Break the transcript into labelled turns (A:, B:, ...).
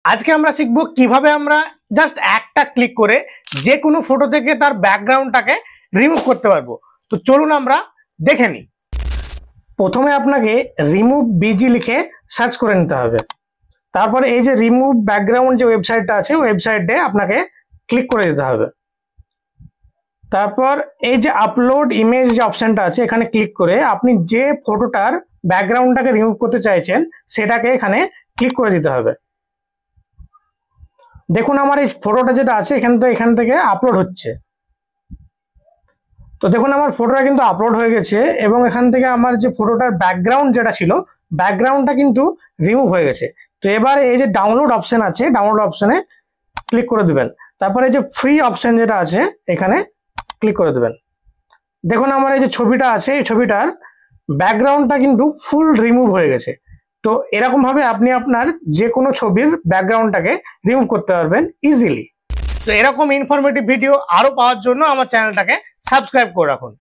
A: আজকে আমরা শিখবো কিভাবে আমরা জাস্ট একটা ক্লিক করে যে কোনো ফটো থেকে তার ব্যাকগ্রাউন্ডটাকে রিমুভ করতে পারবো। তো চলুন আমরা দেখে নিই। প্রথমে আপনাকে রিমুভ বিজি লিখে সার্চ করে নিতে হবে। তারপরে এই যে রিমুভ ব্যাকগ্রাউন্ড যে ওয়েবসাইটটা আছে ওয়েবসাইটে আপনাকে ক্লিক করে দিতে হবে। তারপর এই যে আপলোড ইমেজ যে অপশনটা আছে এখানে ক্লিক করে আপনি যে ফটোটার ব্যাকগ্রাউন্ডটাকে রিমুভ করতে চাইছেন সেটাকে এখানে ক্লিক করে দিতে হবে। দেখুন আমার এই ফটোটা যেটা আছে এখান থেকে আপলোড হচ্ছে। তো দেখুন আমার ফটোটা কিন্তু আপলোড হয়ে গেছে এবং এখান থেকে আমার যে ফটোটার ব্যাকগ্রাউন্ড যেটা ছিল ব্যাকগ্রাউন্ডটা কিন্তু রিমুভ হয়ে গেছে। তো এবার এই যে ডাউনলোড অপশন আছে ডাউনলোড অপশনে ক্লিক করে দিবেন। তারপরে এই যে ফ্রি অপশন যেটা আছে এখানে ক্লিক করে দিবেন। দেখুন আমার এই যে ছবিটা আছে এই ছবিটার ব্যাকগ্রাউন্ডটা কিন্তু ফুল রিমুভ হয়ে গেছে। তো এরকম ভাবে আপনি আপনার যে কোনো ছবির ব্যাকগ্রাউন্ডটাকে রিমুভ করতে পারবেন ইজিলি। তো এরকম ইনফরমেটিভ ভিডিও আরো পাওয়ার জন্য আমার চ্যানেলটাকে সাবস্ক্রাইব করে রাখুন।